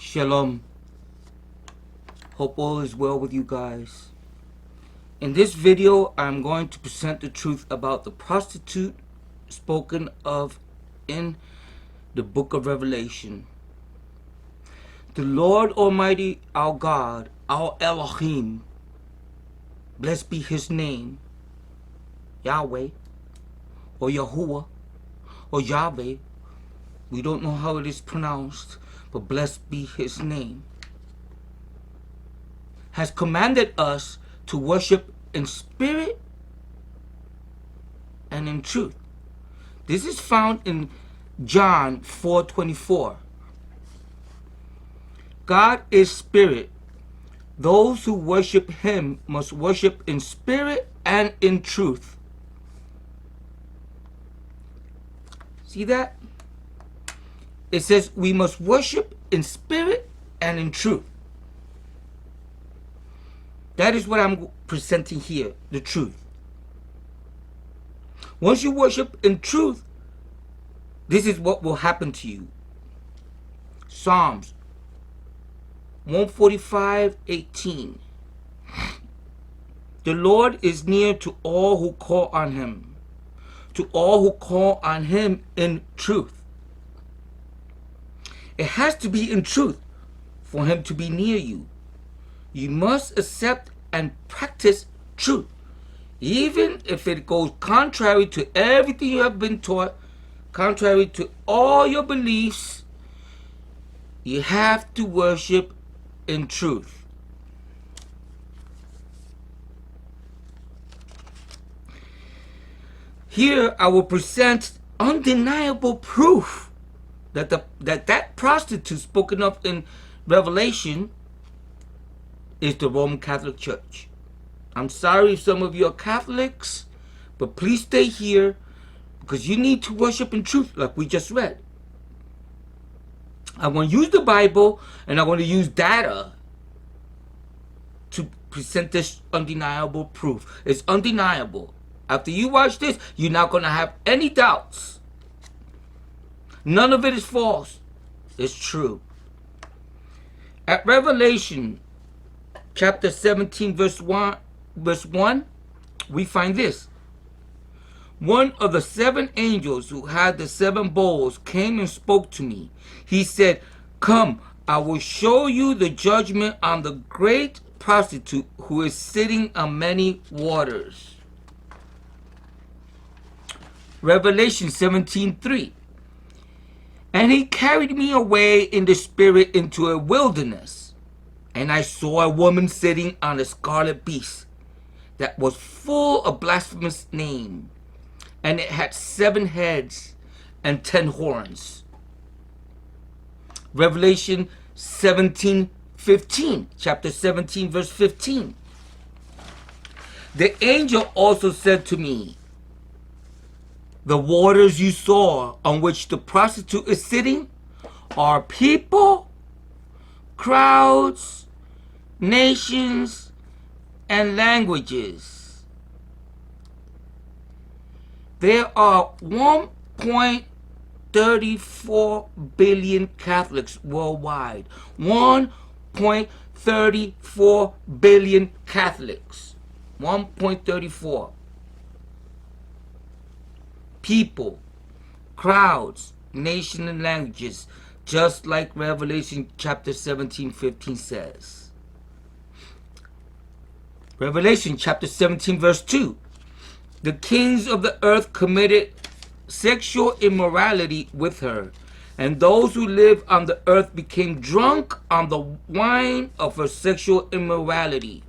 Shalom. Hope all is well with you guys. In this video, I'm going to present the truth about the prostitute spoken of in the book of Revelation. The Lord Almighty, our God, our Elohim, blessed be his name, Yahweh, or YAHWEH, or YAHWEH. We don't know how it is pronounced, but blessed be his name, has commanded us to worship in spirit and in truth. This is found in John 4:24. God is spirit. Those who worship him must worship in spirit and in truth. See that? It says we must worship in spirit and in truth. That is what I'm presenting here, the truth. Once you worship in truth, this is what will happen to you. Psalms 145:18. The Lord is near to all who call on him, to all who call on him in truth. It has to be in truth for him to be near you. You must accept and practice truth, even if it goes contrary to everything you have been taught, contrary to all your beliefs. You have to worship in truth. Here I will present undeniable proof that that prostitute spoken of in Revelation is the Roman Catholic Church. I'm sorry if some of you are Catholics, but please stay here because you need to worship in truth like we just read. I want to use the Bible and I want to use data to present this undeniable proof. It's undeniable. After you watch this, you're not going to have any doubts. None of it is false. It's true. At Revelation chapter 17 verse 1, we find this. One of the seven angels who had the seven bowls came and spoke to me. He said, "Come, I will show you the judgment on the great prostitute who is sitting on many waters." Revelation 17:3. And he carried me away in the spirit into a wilderness, and I saw a woman sitting on a scarlet beast that was full of blasphemous name, and it had 7 heads and 10 horns. Revelation 17:15, chapter 17 verse 15. The angel also said to me, "The waters you saw on which the prostitute is sitting are people, crowds, nations, and languages." There are 1.34 billion Catholics worldwide. 1.34 billion Catholics. 1.34. People, crowds, nation, and languages, just like Revelation chapter 17:15 says. Revelation chapter 17 verse 2. The kings of the earth committed sexual immorality with her, and those who live on the earth became drunk on the wine of her sexual immorality.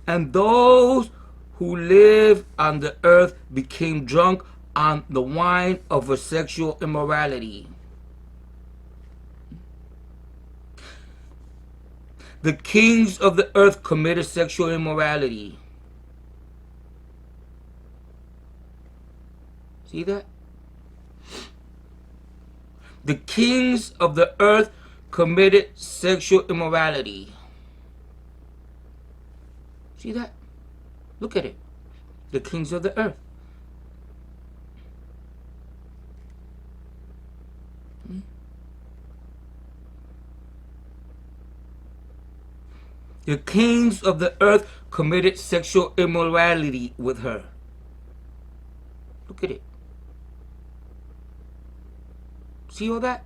And those who live on the earth became drunk on the wine of her sexual immorality. The kings of the earth committed sexual immorality. See that? The kings of the earth committed sexual immorality. See that? Look at it. The kings of the earth. The kings of the earth committed sexual immorality with her. Look at it. See all that?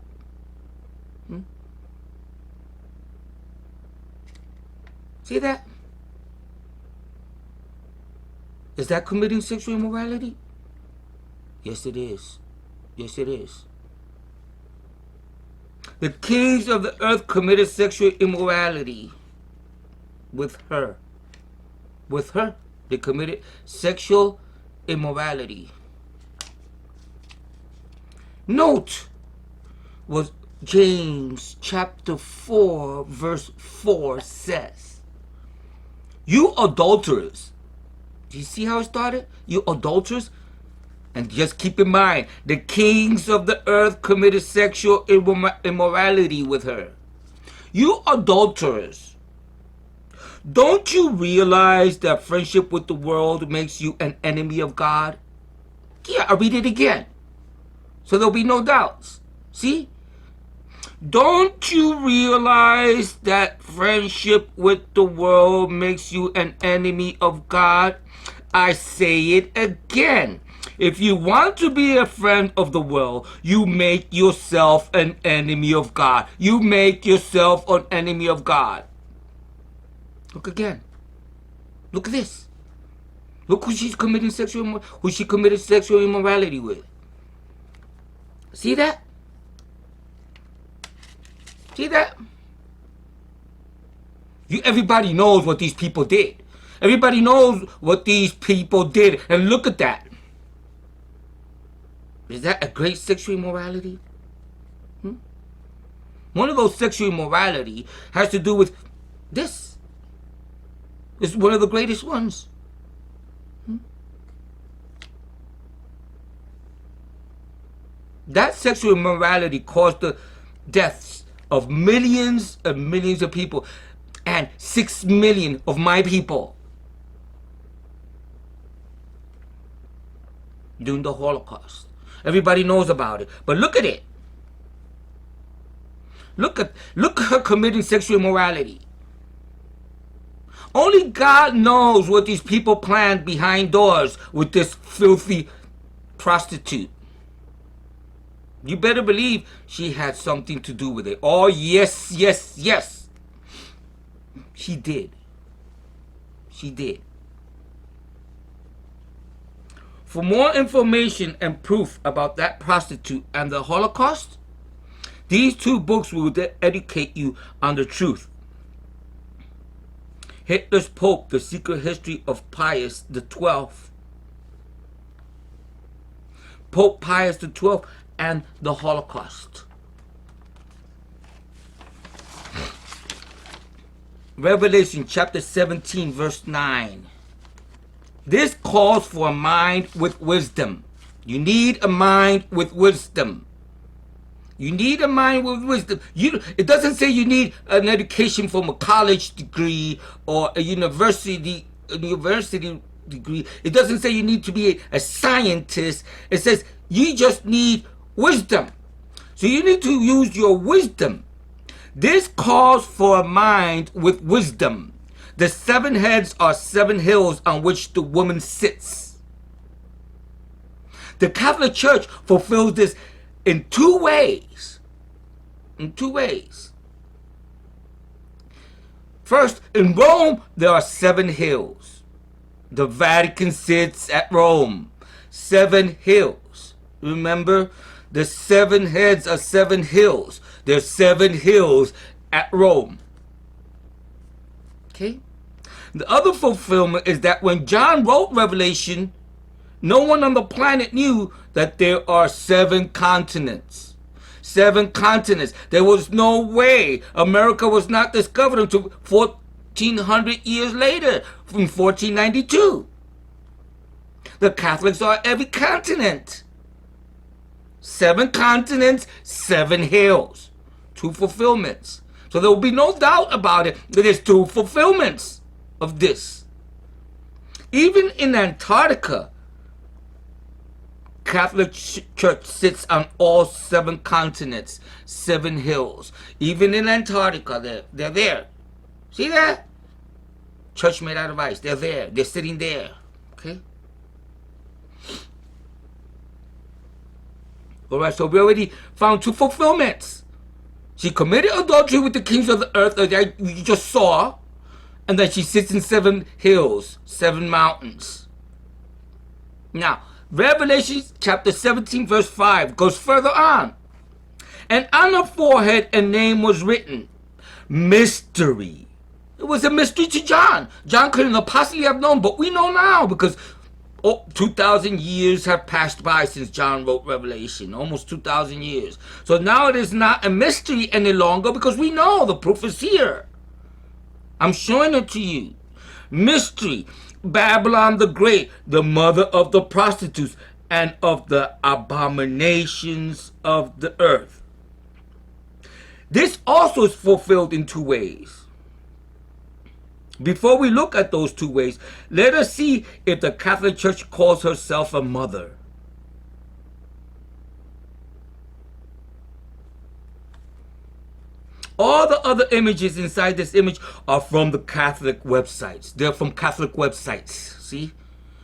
See that? Is that committing sexual immorality? Yes, it is. Yes, it is. The kings of the earth committed sexual immorality with her. With her. They committed sexual immorality. Note what James chapter 4 verse 4 says. You adulterers. Do you see how it started? You adulterers. And just keep in mind, the kings of the earth committed sexual immorality with her. You adulterers. Don't you realize that friendship with the world makes you an enemy of God? Yeah, I'll read it again, so there'll be no doubts. See? Don't you realize that friendship with the world makes you an enemy of God? I say it again. If you want to be a friend of the world, you make yourself an enemy of God. You make yourself an enemy of God. Look again. Look at this. Look who she committed sexual immorality with. See that? See that? Everybody knows what these people did. Everybody knows what these people did. And look at that. Is that a great sexual immorality? One of those sexual immorality has to do with this. It's one of the greatest ones. That sexual immorality caused the deaths of millions and millions of people, and 6 million of my people during the Holocaust. Everybody knows about it, but look at it. Look at her committing sexual immorality. Only God knows what these people planned behind doors with this filthy prostitute. You better believe she had something to do with it. Oh, yes, yes, yes. She did. She did. For more information and proof about that prostitute and the Holocaust, these 2 books will educate you on the truth. Hitler's Pope, The Secret History of Pius XII. Pope Pius XII and the Holocaust. Revelation chapter 17 verse 9. This calls for a mind with wisdom. You need a mind with wisdom. You need a mind with wisdom. It doesn't say you need an education from a college degree or a university degree. It doesn't say you need to be a scientist. It says you just need wisdom. So you need to use your wisdom. This calls for a mind with wisdom. The 7 heads are 7 hills on which the woman sits. The Catholic Church fulfills this in 2 ways. In 2 ways. First, in Rome, there are 7 hills. The Vatican sits at Rome. 7 hills. Remember, the 7 heads are 7 hills. There's 7 hills at Rome. Okay? The other fulfillment is that when John wrote Revelation, no one on the planet knew that there are 7 continents. 7 continents. There was no way America was not discovered until 1400 years later, from 1492. The Catholics are every continent. 7 continents, 7 hills. 2 fulfillments. So there will be no doubt about it. There's 2 fulfillments of this. Even in Antarctica, Catholic Church sits on all 7 continents, 7 hills. Even in Antarctica, they're there. See that? Church made out of ice. They're there. They're sitting there. Okay? Alright, so we already found 2 fulfillments. She committed adultery with the kings of the earth that you just saw. And then she sits in 7 hills, 7 mountains. Now, Revelation chapter 17 verse 5 goes further on. And on her forehead a name was written. Mystery. It was a mystery to John. John couldn't possibly have known, but we know now because 2,000 years have passed by since John wrote Revelation. Almost 2,000 years. So now it is not a mystery any longer because we know the proof is here. I'm showing it to you. Mystery. Babylon the Great, the mother of the prostitutes and of the abominations of the earth. This also is fulfilled in 2 ways. Before we look at those 2 ways, let us see if the Catholic Church calls herself a mother. All the other images inside this image are from the Catholic websites. They're from Catholic websites. See?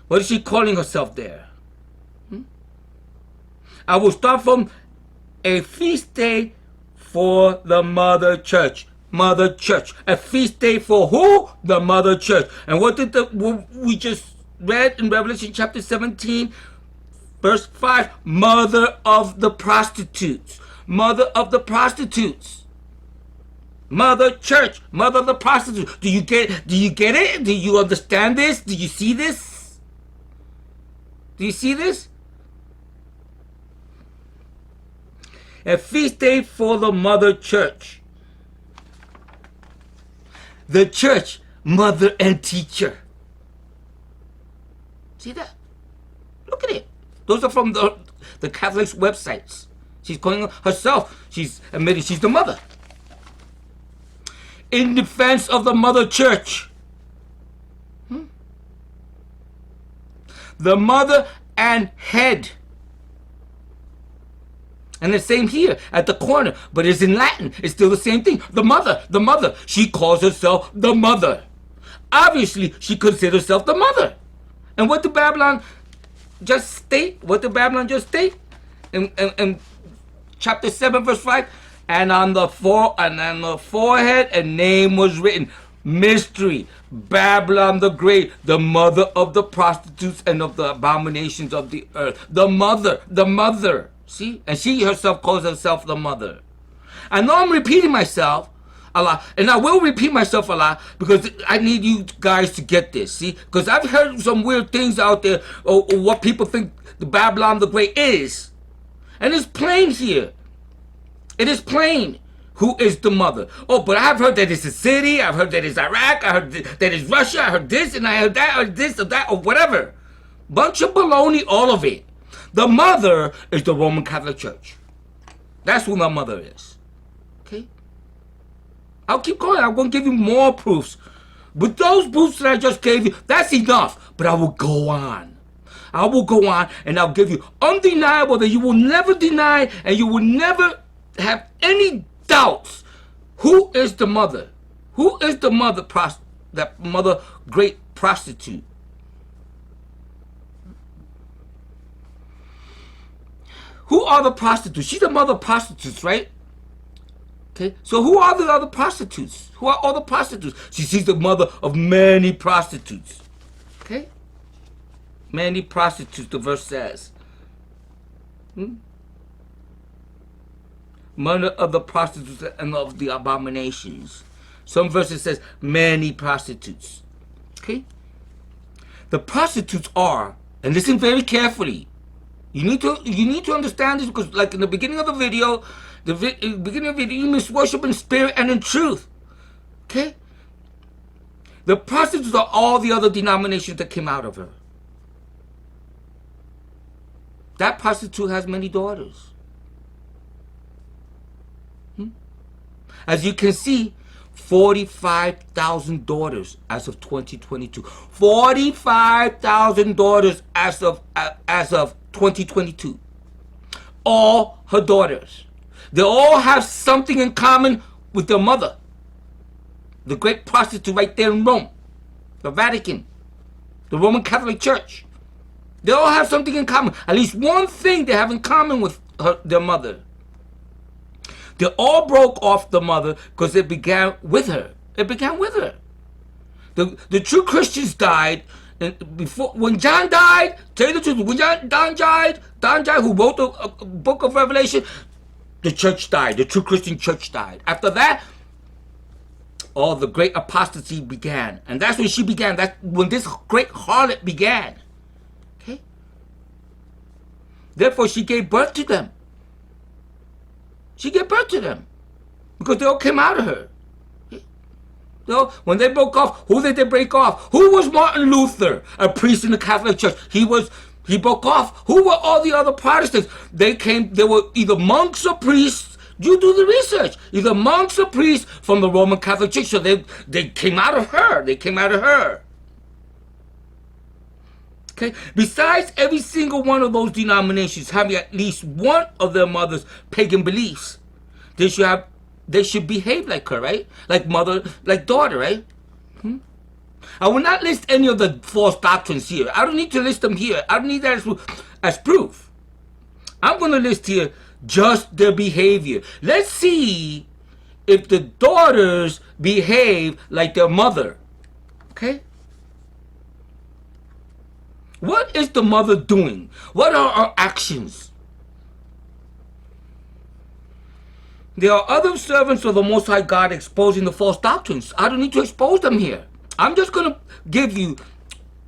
What is she calling herself there? I will start from a feast day for the Mother Church. Mother Church. A feast day for who? The Mother Church. And what did we just read in Revelation chapter 17, verse 5? Mother of the prostitutes. Mother of the prostitutes. Mother Church, mother of the prostitute. Do you get it? Do you understand this? Do you see this? Do you see this? A feast day for the Mother Church. The church, mother and teacher. See that? Look at it. Those are from the Catholic's websites. She's calling herself, she's admitting she's the mother. In defense of the Mother Church. The mother and head. And the same here at the corner, but it's in Latin. It's still the same thing. The mother, the mother. She calls herself the mother. Obviously, she considers herself the mother. And what did Babylon just state? What did Babylon just state? In chapter 7, verse 5. And on the forehead a name was written. Mystery. Babylon the Great, the mother of the prostitutes and of the abominations of the earth. The mother, the mother. See? And she herself calls herself the mother. I know I'm repeating myself a lot, and I will repeat myself a lot because I need you guys to get this. See? Because I've heard some weird things out there or what people think the Babylon the Great is. And it's plain here. It is plain who is the mother. Oh, but I've heard that it's a city. I've heard that it's Iraq. I heard that it's Russia. I heard this and I heard that or this or that or whatever. Bunch of baloney, all of it. The mother is the Roman Catholic Church. That's who my mother is. Okay? I'll keep going. I'm going to give you more proofs. But those proofs that I just gave you, that's enough. But I will go on. I will go on and I'll give you undeniable that you will never deny and you will never have any doubts. Who is the mother? Who is the mother, that mother great prostitute? Who are the prostitutes? She's the mother of prostitutes, right? Okay, so who are the other prostitutes? Who are all the prostitutes? She's the mother of many prostitutes. Okay? Many prostitutes, the verse says. Mother of the prostitutes and of the abominations. Some verses says many prostitutes. Okay? The prostitutes are, and listen very carefully. You need to understand this because, like in the beginning of the video, you must worship in spirit and in truth. Okay? The prostitutes are all the other denominations that came out of her. That prostitute has many daughters. As you can see, 45,000 daughters as of 2022. 45,000 daughters as of 2022. All her daughters. They all have something in common with their mother. The great prostitute right there in Rome. The Vatican. The Roman Catholic Church. They all have something in common. At least one thing they have in common with their mother. They all broke off the mother because it began with her. It began with her. The true Christians died. And when John died, tell you the truth, when Don died, who wrote the book of Revelation, the church died. The true Christian church died. After that, all the great apostasy began. And that's when she began. That's when this great harlot began. Okay? Therefore, she gave birth to them. She gave birth to them because they all came out of her. So when they broke off, who did they break off? Who was Martin Luther, a priest in the Catholic Church? He broke off. Who were all the other Protestants? They were either monks or priests. You do the research. Either monks or priests from the Roman Catholic Church. So they came out of her. They came out of her. Okay. Besides every single one of those denominations having at least one of their mother's pagan beliefs, they should behave like her, right? Like mother, like daughter, right? I will not list any of the false doctrines here. I don't need to list them here. I don't need that as proof. I'm going to list here just their behavior. Let's see if the daughters behave like their mother. Okay? What is the mother doing? What are her actions? There are other servants of the Most High God exposing the false doctrines. I don't need to expose them here. I'm just going to give you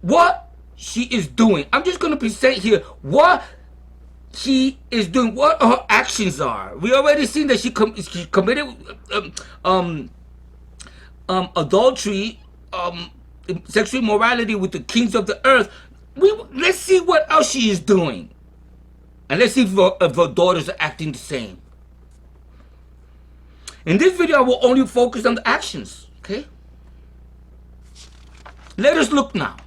what she is doing. I'm just going to present here what she is doing, what her actions are. We already seen that she committed adultery, sexual immorality with the kings of the earth. Let's see what else she is doing. And let's see if her daughters are acting the same. In this video, I will only focus on the actions. Okay? Let us look now.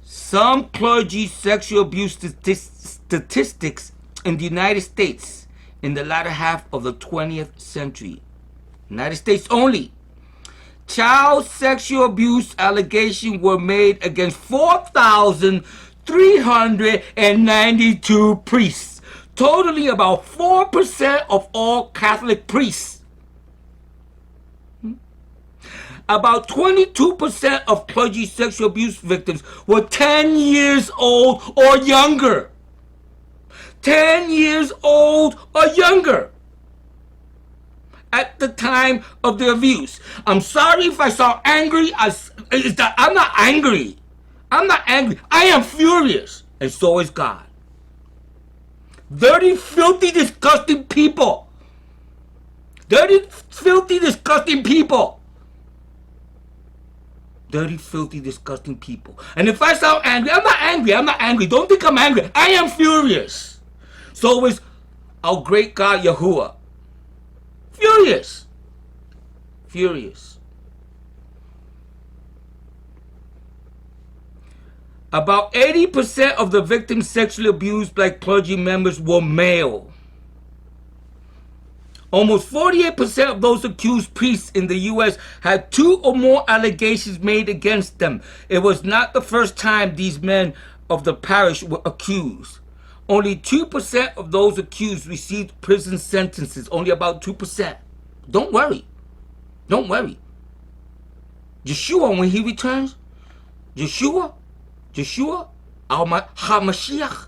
Some clergy sexual abuse statistics in the United States in the latter half of the 20th century. United States only. Child sexual abuse allegations were made against 4,392 priests, totaling about 4% of all Catholic priests. About 22% of clergy sexual abuse victims were 10 years old or younger. 10 years old or younger at the time of the abuse. I'm sorry if I sound angry. I'm not angry. I'm not angry. I am furious. And so is God. Dirty, filthy, disgusting people. Dirty, filthy, disgusting people. Dirty, filthy, disgusting people. And if I sound angry, I'm not angry. I'm not angry. Don't think I'm angry. I am furious. So is our great God, YAHWEH. Furious. Furious. About 80% of the victims sexually abused by clergy members were male. Almost 48% of those accused priests in the U.S. had 2 or more allegations made against them. It was not the first time these men of the parish were accused. Only 2% of those accused received prison sentences. Only about 2%. Don't worry. Don't worry. Yeshua, when he returns, Yeshua, our HaMashiach,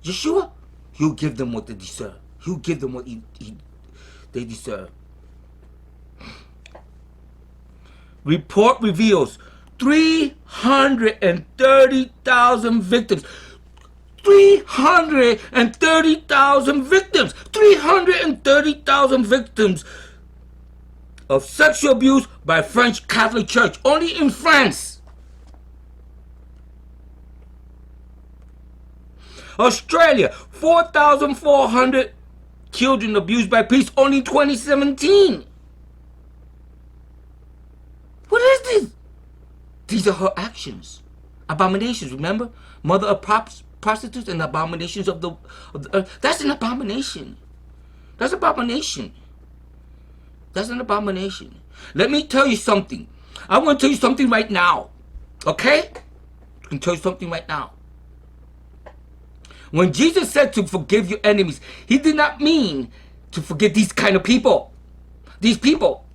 Yeshua, he'll give them what they deserve. He'll give them what they deserve. Report reveals 330,000 victims. 330,000 victims. 330,000 victims of sexual abuse by French Catholic Church. Only in France. Australia, 4,400 children abused by priests only in 2017. What is this? These are her actions. Abominations, remember? Mother of prostitutes and abominations of the earth. That's an abomination. That's an abomination. That's an abomination. Let me tell you something. I want to tell you something right now. Okay? I can tell you something right now. When Jesus said to forgive your enemies, he did not mean to forgive these kind of people. These people.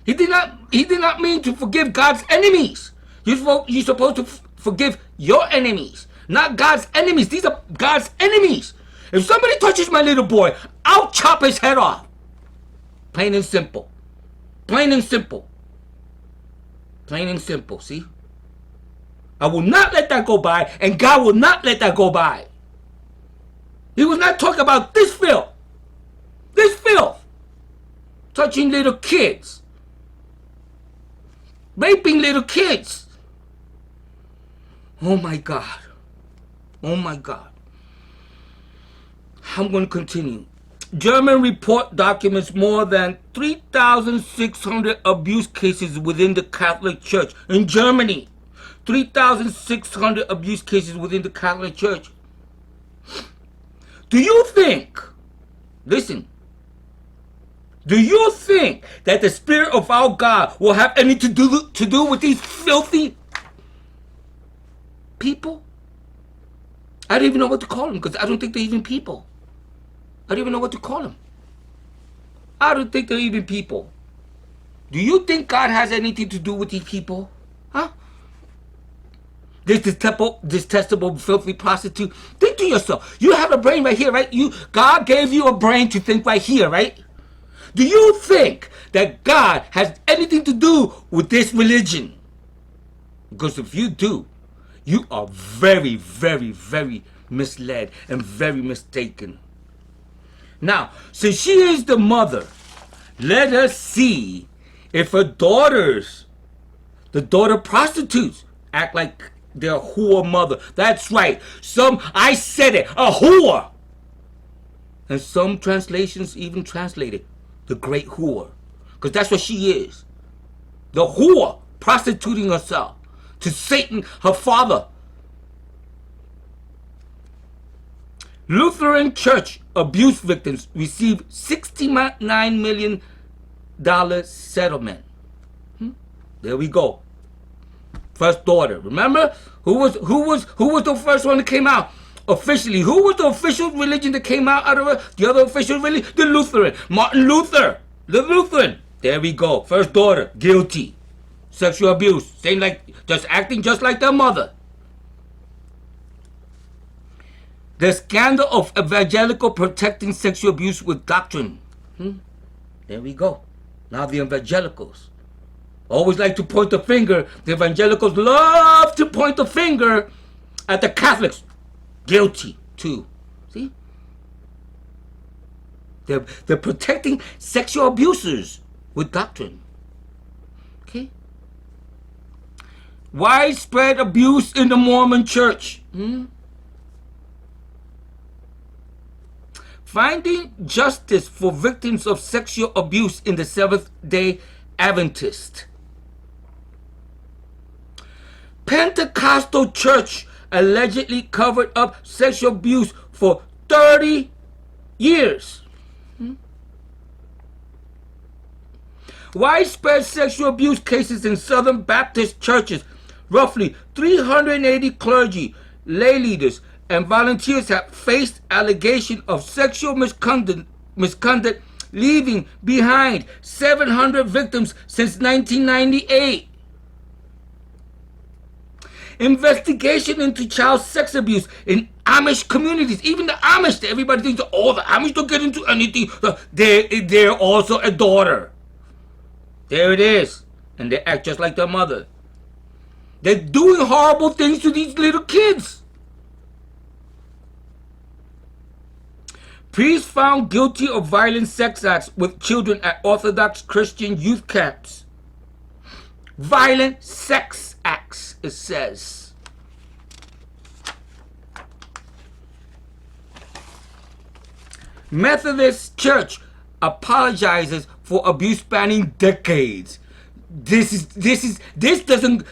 He did not mean to forgive God's enemies. You're supposed to forgive your enemies, not God's enemies. These are God's enemies. If somebody touches my little boy, I'll chop his head off. Plain and simple. Plain and simple. Plain and simple, see? I will not let that go by, and God will not let that go by. He was not talking about this filth. This filth. Touching little kids. Raping little kids. Oh my God. Oh my God. I'm going to continue. German report documents more than 3,600 abuse cases within the Catholic Church. In Germany, 3,600 abuse cases within the Catholic Church. Do you think, listen, do you think that the Spirit of our God will have anything to do with these filthy people? I don't even know what to call them because I don't think they're even people. I don't even know what to call them. I don't think they're even people. Do you think God has anything to do with these people? Huh? This detestable, filthy prostitute. Think to yourself. You have a brain right here, right? God gave you a brain to think right here, right? Do you think that God has anything to do with this religion? Because if you do, you are very, very, very misled and very mistaken. Now, since she is the mother, let us see if her daughters, the daughter prostitutes, act like they're a whore mother. That's right. I said it, a whore. And some translations even translate it, the great whore. Because that's what she is. The whore, prostituting herself to Satan, her father. Lutheran Church abuse victims receive $69 million settlement. There we go. First daughter. Remember who was the first one that came out officially? Who was the official religion that came out of her? The other official religion, the Lutheran. Martin Luther, the Lutheran. There we go. First daughter, guilty, sexual abuse, same acting just like their mother. The scandal of evangelical protecting sexual abuse with doctrine. There we go. Now the evangelicals always like to point the finger. The evangelicals love to point the finger at the Catholics. Guilty too. See? They're protecting sexual abusers with doctrine. Okay? Widespread abuse in the Mormon Church. Finding justice for victims of sexual abuse in the Seventh-day Adventist. Pentecostal Church allegedly covered up sexual abuse for 30 years. Widespread sexual abuse cases in Southern Baptist churches. Roughly 380 clergy, lay leaders, and volunteers have faced allegation of sexual misconduct, leaving behind 700 victims since 1998. Investigation into child sex abuse in Amish communities. Even the Amish, everybody thinks, oh, the Amish don't get into anything. They're also a daughter. There it is. And they act just like their mother. They're doing horrible things to these little kids. Priests found guilty of violent sex acts with children at Orthodox Christian youth camps. Violent sex acts, it says. Methodist Church apologizes for abuse spanning decades. This doesn't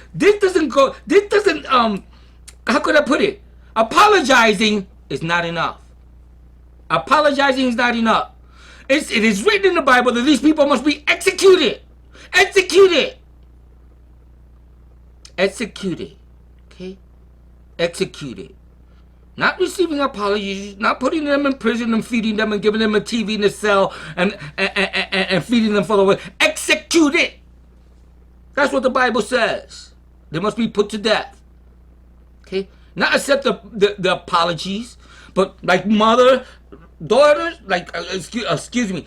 how could I put it? Apologizing is not enough. Apologizing is not enough. It is written in the Bible that these people must be executed. Executed. Executed. Okay? Executed. Not receiving apologies, not putting them in prison and feeding them and giving them a TV in the cell and feeding them for the way. Executed. That's what the Bible says. They must be put to death. Okay? Not accept the apologies, but like mother, daughters, like, excuse me,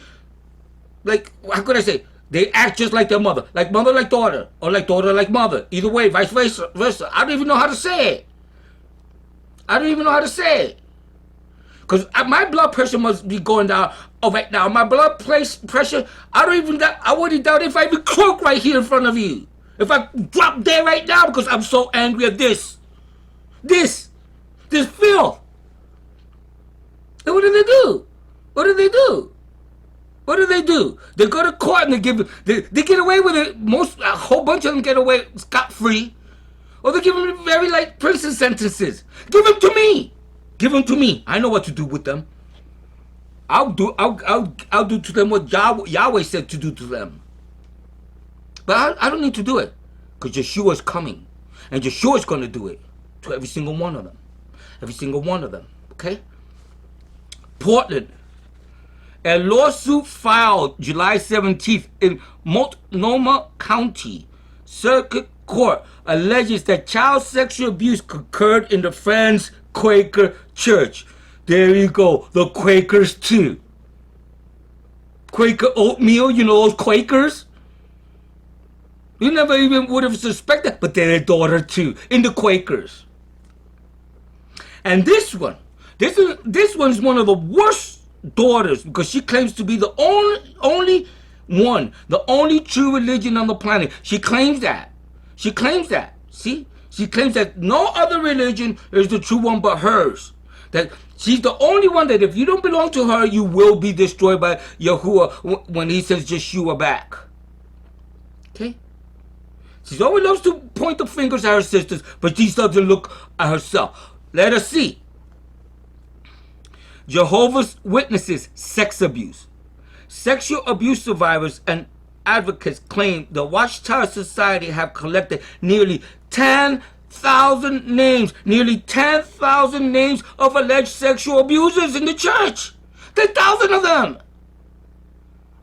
like, how could I say? They act just like their mother. Like mother like daughter, or like daughter like mother. Either way, vice versa. I don't even know how to say it. I don't even know how to say it. Because my blood pressure must be going down right now. My blood pressure, I wouldn't doubt if I even croak right here in front of you. If I drop dead right now because I'm so angry at this filth. And what do they do? What do they do? What do they do? They go to court and they get away with it. A whole bunch of them get away scot-free. Or they give them very light prison sentences. Give them to me. Give them to me. I know what to do with them. I'll do to them what Yahweh said to do to them. But I don't need to do it. Because Yeshua's coming. And Yeshua's going to do it to every single one of them. Every single one of them. Okay? Portland. A lawsuit filed July 17th in Multnomah County Circuit Court alleges that child sexual abuse occurred in the Friends Quaker Church. There you go. The Quakers too. Quaker oatmeal, you know those Quakers? You never even would have suspected, but they're their daughter too, in the Quakers. And this one's one of the worst daughters because she claims to be the only one, the only true religion on the planet. She claims that. She claims that. See? She claims that no other religion is the true one but hers. That she's the only one that if you don't belong to her, you will be destroyed by Yahuwah when he sends Yeshua back. Okay? She always loves to point the fingers at her sisters, but she doesn't look at herself. Let us see. Jehovah's Witnesses sex abuse. Sexual abuse survivors and advocates claim the Watchtower Society have collected nearly 10,000 names, of alleged sexual abusers in the church. 10,000 of them.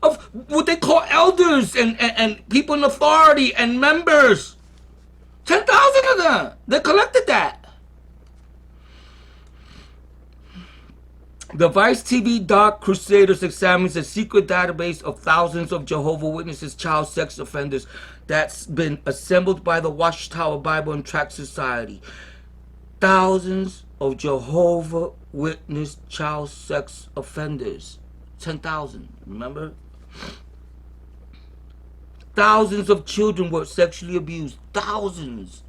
Of what they call elders and people in authority and members. 10,000 of them. They collected that. The Vice TV Dark Crusaders examines a secret database of thousands of Jehovah's Witnesses child sex offenders that's been assembled by the Watchtower Bible and Tract Society. Thousands of Jehovah's Witness child sex offenders. 10,000, remember? Thousands of children were sexually abused. Thousands.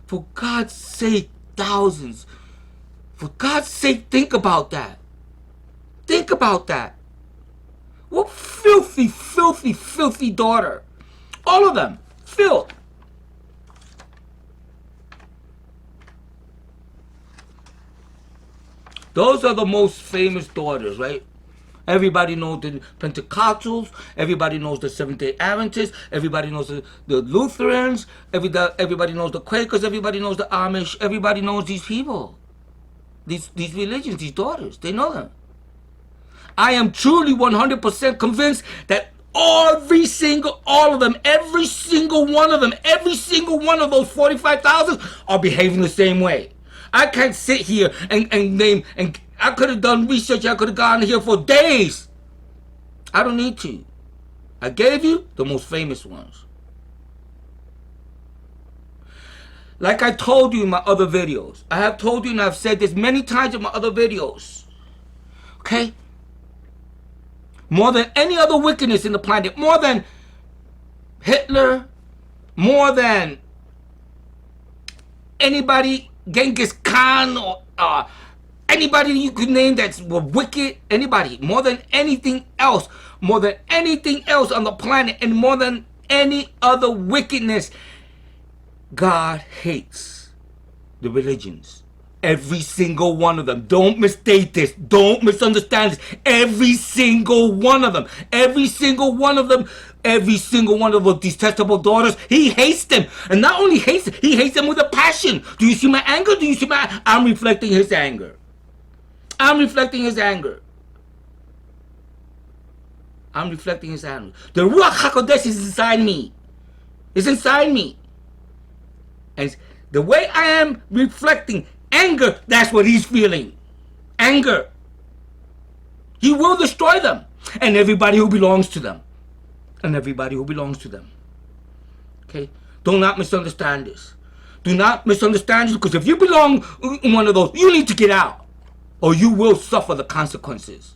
For God's sake. Thousands. For God's sake, think about that. Think about that. What filthy daughter. All of them. Filth. Those are the most famous daughters, right? Everybody knows the Pentecostals. Everybody knows the Seventh-day Adventists. Everybody knows the Lutherans. Everybody knows the Quakers. Everybody knows the Amish. Everybody knows these people. These religions, these daughters. They know them. I am truly 100% convinced that all of them, every single one of those 45,000 are behaving the same way. I can't sit here and name, and I could have done research. I could have gone here for days. I don't need to. I gave you the most famous ones. Like I told you in my other videos. I have told you and I've said this many times in my other videos. Okay? More than any other wickedness in the planet. More than Hitler. More than anybody, Genghis Khan or Anybody you could name that's wicked, anybody, more than anything else on the planet, and more than any other wickedness, God hates the religions. Every single one of them. Don't mistake this. Don't misunderstand this. Every single one of them. Every single one of them. Every single one of those detestable daughters. He hates them. And not only hates them, he hates them with a passion. Do you see my anger? Do you see my... I'm reflecting his anger. I'm reflecting his anger. I'm reflecting his anger. The Ruach HaKodesh is inside me. It's inside me. And the way I am reflecting anger, that's what he's feeling. Anger. He will destroy them. And everybody who belongs to them. And everybody who belongs to them. Okay? Do not misunderstand this. Do not misunderstand this, because if you belong in one of those, you need to get out. Or you will suffer the consequences.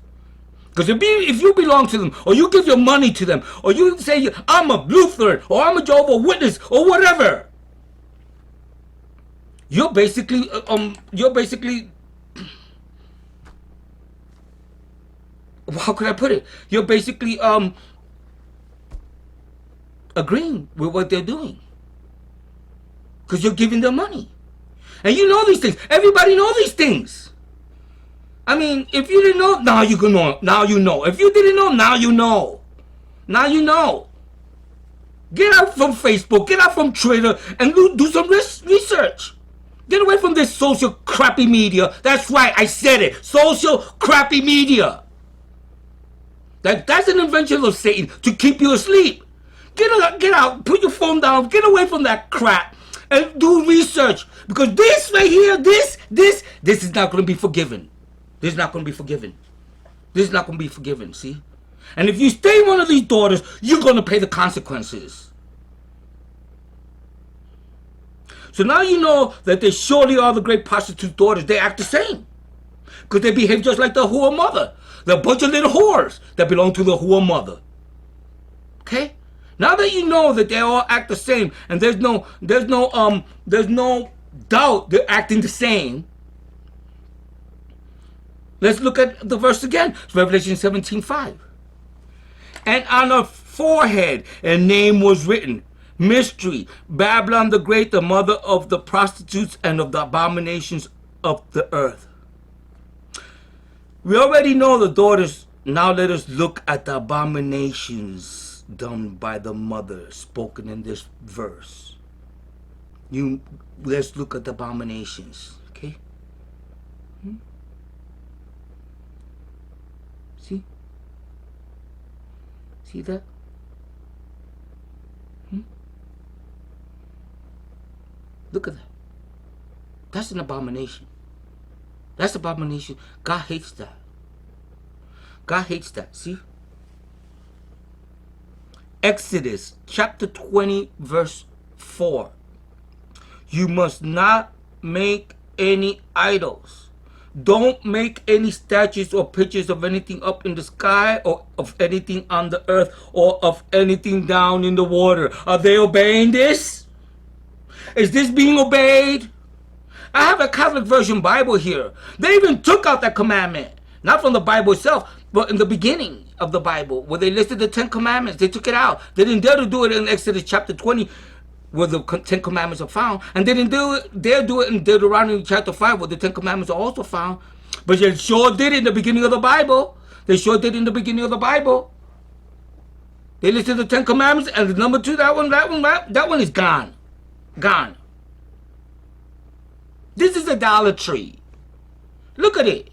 Because if you belong to them, or you give your money to them, or you say, I'm a Lutheran, or I'm a Jehovah's Witness, or whatever, you're basically, how could I put it? You're basically, agreeing with what they're doing. Because you're giving them money. And you know these things. Everybody knows these things. I mean, if you didn't know, now you can know. Now you know. If you didn't know, now you know. Now you know. Get out from Facebook. Get out from Twitter and do some research. Get away from this social crappy media. That's right, I said it. Social crappy media. That's an invention of Satan to keep you asleep. Get out. Put your phone down. Get away from that crap and do research. Because this right here, this is not going to be forgiven. This is not going to be forgiven. This is not going to be forgiven, see? And if you stay one of these daughters, you're going to pay the consequences. So now you know that they surely are the great prostitute daughters. They act the same. Because they behave just like the whore mother. They're a bunch of little whores that belong to the whore mother. Okay? Now that you know that they all act the same, and there's no doubt they're acting the same, let's look at the verse again. It's Revelation 17:5. And on her forehead a name was written, Mystery, Babylon the Great, the mother of the prostitutes and of the abominations of the earth. We already know the daughters. Now let us look at the abominations done by the mother spoken in this verse. Let's look at the abominations, okay? See that? Look at that. That's an abomination. That's abomination. God hates that. God hates that. See? Exodus chapter 20 verse 4. You must not make any idols. Don't make any statues or pictures of anything up in the sky, or of anything on the earth, or of anything down in the water. Are they obeying this? Is this being obeyed? I have a Catholic version Bible here. They even took out that commandment. Not from the Bible itself, but in the beginning of the Bible, where they listed the 10 commandments. They took it out. They didn't dare to do it in Exodus chapter 20, where the 10 commandments are found. And they didn't dare do it in Deuteronomy chapter 5, where the 10 commandments are also found. But they sure did it in the beginning of the Bible. They sure did in the beginning of the Bible. They listed the 10 commandments, and the number 2, that one is gone. Gone. This is idolatry. Look at it.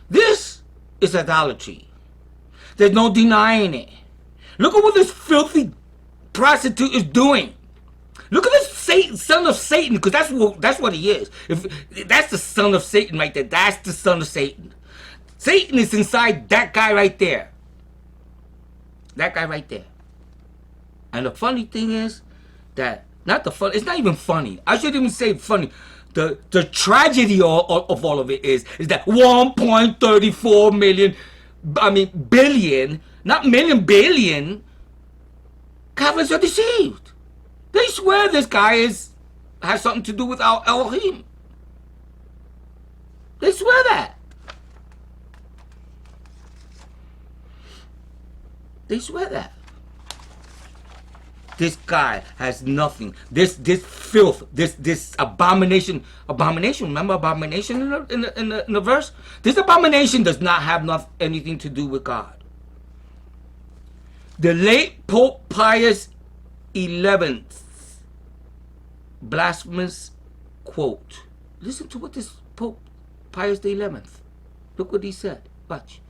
This is idolatry. There's no denying it. Look at what this filthy prostitute is doing. Look at this son of Satan, because that's what he is. That's the son of Satan right there. That's the son of Satan. Satan is inside that guy right there. That guy right there. And the funny thing is that it's not even funny. I shouldn't even say funny. The tragedy of all of it is that 1.34 billion, not million, billion, Catholics are deceived. They swear this guy has something to do with our Elohim. They swear that. They swear that. This guy has nothing. This filth, this abomination. Remember abomination in the verse? This abomination does not have anything to do with God. The late Pope Pius XI blasphemous quote. Listen to what this Pope Pius XI. Look what he said. Watch.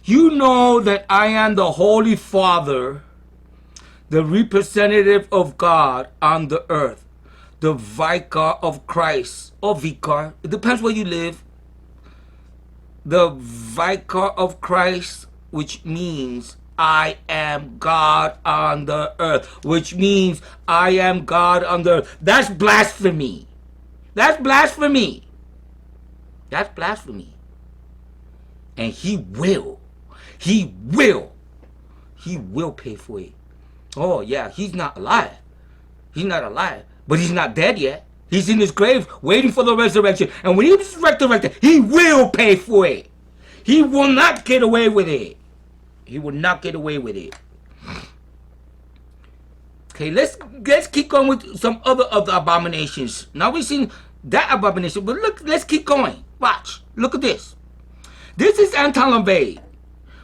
You know that I am the Holy Father, the representative of God on the earth, the vicar of Christ, or vicar, it depends where you live. The vicar of Christ, which means I am God on the earth, which means I am God on the earth. That's blasphemy. That's blasphemy. That's blasphemy. And he will pay for it. Oh yeah, he's not alive. He's not alive, but he's not dead yet. He's in his grave waiting for the resurrection. And when he's resurrected, he will pay for it. He will not get away with it. He will not get away with it. Okay, let's keep going with some other of the abominations. Now we've seen that abomination, but look, let's keep going. Watch. Look at this. This is Anton LaVey,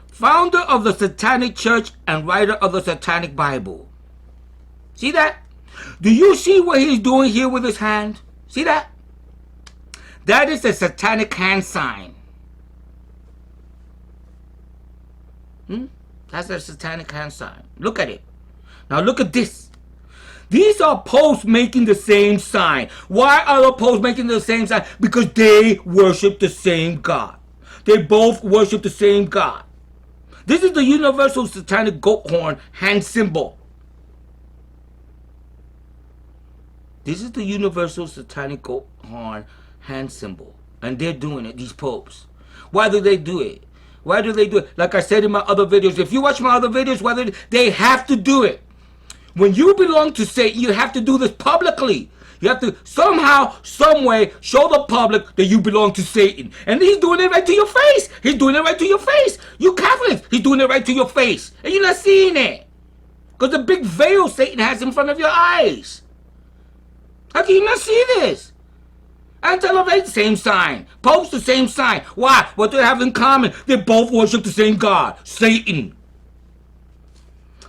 founder of the Satanic Church and writer of the Satanic Bible. See that? Do you see what he's doing here with his hand? See that? That is a satanic hand sign. That's a satanic hand sign. Look at it. Now look at this. These are popes making the same sign. Why are the popes making the same sign? Because they worship the same God. They both worship the same God. This is the universal satanic goat horn hand symbol. This is the universal satanic goat horn hand symbol. And they're doing it, these popes. Why do they do it? Why do they do it? Like I said in my other videos, if you watch my other videos, whether they have to do it. When you belong to Satan, you have to do this publicly. You have to somehow, some way, show the public that you belong to Satan. And he's doing it right to your face. He's doing it right to your face. You Catholics, he's doing it right to your face. And you're not seeing it. Because the big veil Satan has in front of your eyes. How can you not see this? Anton LaVey, same sign. Popes, the same sign. Why? What do they have in common? They both worship the same God, Satan.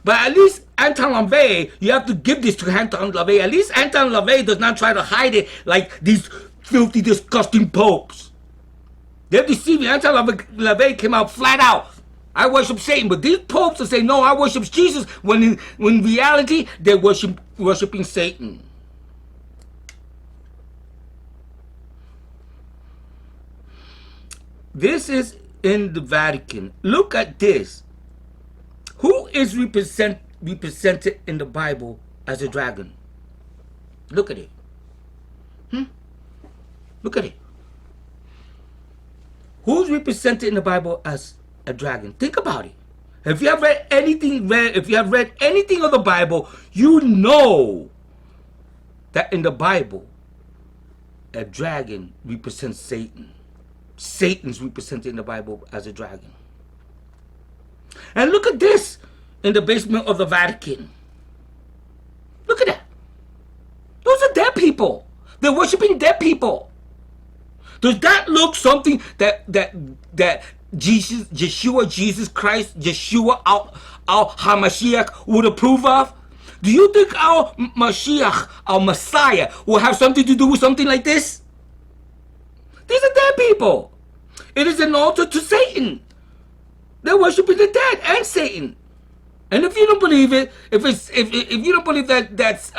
But at least Anton LaVey, you have to give this to Anton LaVey. At least Anton LaVey does not try to hide it like these filthy, disgusting popes. They're deceiving. Anton LaVey came out flat out. I worship Satan. But these popes are saying, no, I worship Jesus. When in reality, they're worshiping Satan. This is in the Vatican. Look at this. Who is represented in the Bible as a dragon? Look at it. Look at it. Who's represented in the Bible as a dragon? Think about it. If you have read anything of the Bible, you know that in the Bible, a dragon represents Satan. Satan's represented in the Bible as a dragon. And look at this in the basement of the Vatican. Look at that. Those are dead people. They're worshiping dead people. Does that look something that Jesus Christ, Yeshua our Hamashiach would approve of? Do you think our Mashiach, our Messiah, will have something to do with something like this? These are dead people. It is an altar to Satan. They're worshiping the dead and Satan. And if you don't believe it, if you don't believe that that's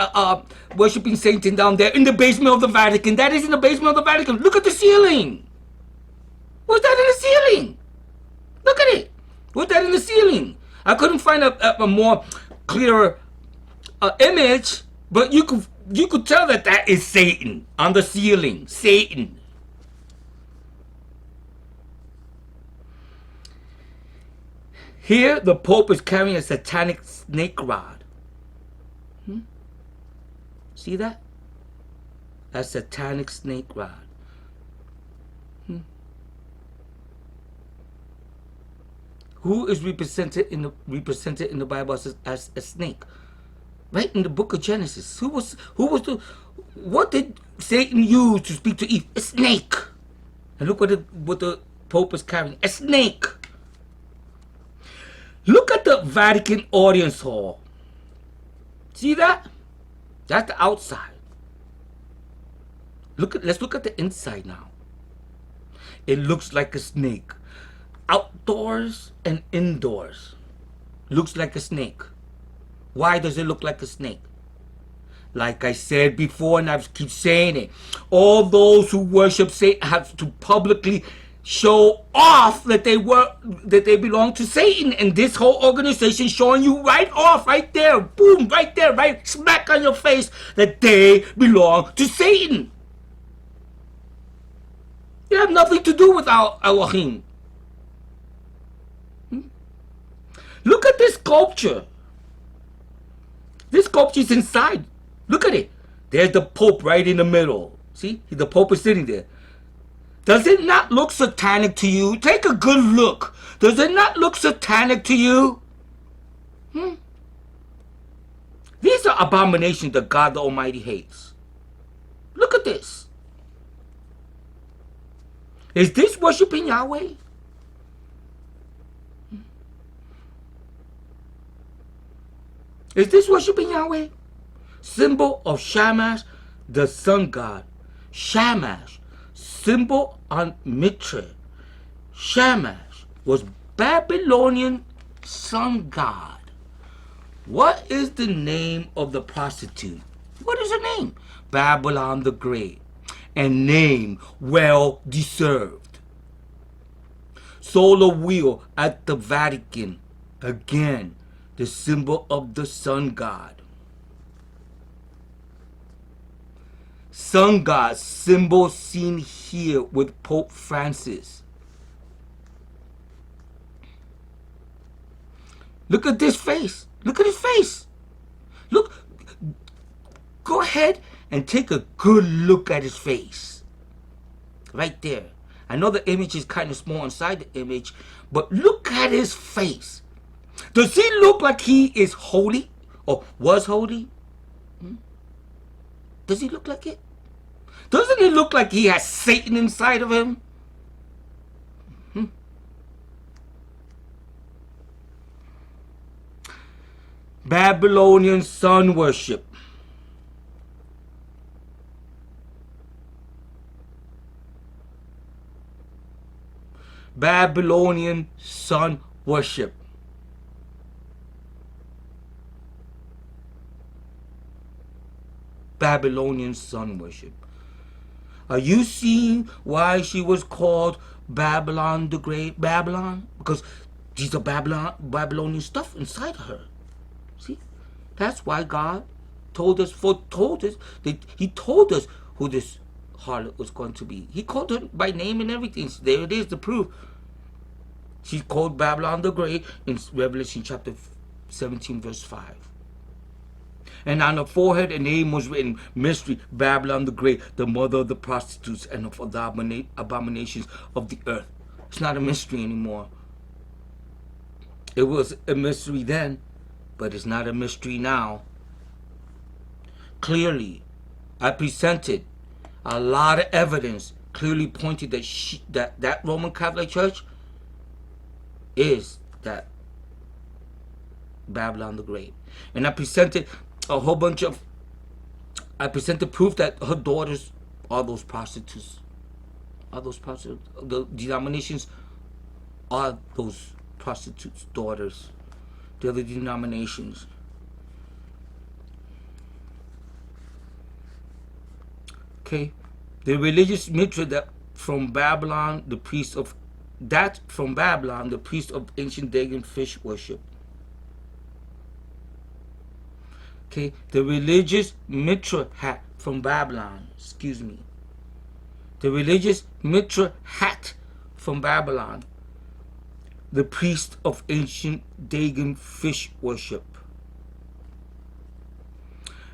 worshiping Satan down there in the basement of the Vatican, that is in the basement of the Vatican. Look at the ceiling. What's that in the ceiling? Look at it. What's that in the ceiling? I couldn't find a more clearer image, but you could tell that is Satan on the ceiling. Satan. Here, the Pope is carrying a satanic snake rod. See that? A satanic snake rod. Who is represented in the Bible as a snake? Right in the book of Genesis. What did Satan use to speak to Eve? A snake. And look what the Pope is carrying. A snake. Look at the Vatican audience hall. See that? That's the outside. Let's look at the inside now. It looks like a snake. Outdoors and indoors. Looks like a snake. Why does it look like a snake? Like I said before, and I keep saying it, all those who worship Satan have to publicly show off that they belong to Satan, and this whole organization showing you right off, right there, boom, right there, right smack on your face, that they belong to Satan. You have nothing to do with our Elohim. Look at this sculpture. This sculpture is inside. Look at it. There's the Pope right in the middle. See? The Pope is sitting there. Does it not look satanic to you? Take a good look. Does it not look satanic to you? These are abominations that God the Almighty hates. Look at this. Is this worshiping Yahweh? Is this worshiping Yahweh? Symbol of Shamash, the sun god. Shamash, symbol on Mitra. Shamash was Babylonian sun god. What is the name of the prostitute? What is her name? Babylon the Great. And name well deserved. Solar wheel at the Vatican. Again, the symbol of the sun god. Sun god symbol seen here with Pope Francis. Look at this face. Look at his face. Look. Go ahead and take a good look at his face. Right there. I know the image is kind of small inside the image, but look at his face. Does he look like he is holy or was holy? Does he look like it? Doesn't he look like he has Satan inside of him? Babylonian sun worship. Babylonian sun worship. Babylonian sun worship. Are you seeing why she was called Babylon the Great? Babylon? Because she's a Babylonian stuff inside of her. See? That's why God foretold us that he told us who this harlot was going to be. He called her by name and everything. So there it is, the proof. She's called Babylon the Great in Revelation chapter 17 verse 5. And on her forehead a name was written, Mystery, Babylon the Great, the mother of the prostitutes and of the abominations of the earth. It's not a mystery anymore. It was a mystery then, but it's not a mystery now. Clearly, I presented a lot of evidence clearly pointed that that Roman Catholic Church is that Babylon the Great. And I presented a whole bunch of, I presented proof that her daughters are those prostitutes. Are those prostitutes? The denominations are those prostitutes' daughters. They're the denominations. Okay, the religious mitra that from Babylon, the priest of ancient pagan fish worship. Okay, the religious mitra hat from Babylon. Excuse me. The religious mitra hat from Babylon. The priest of ancient pagan fish worship.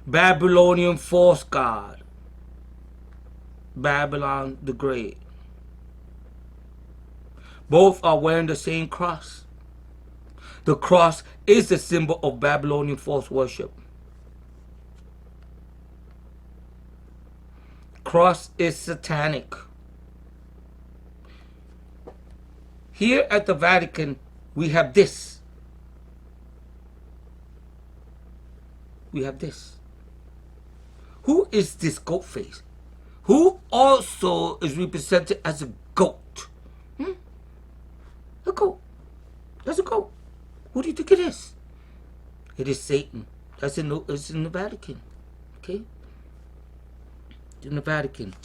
Babylonian false god. Babylon the Great. Both are wearing the same cross. The cross is a symbol of Babylonian false worship. Cross is satanic. Here at the Vatican, we have this. We have this. Who is this goat face? Who also is represented as a goat? A goat. That's a goat. Who do you think it is? It is Satan. It's in the Vatican. Okay? It's in the Vatican.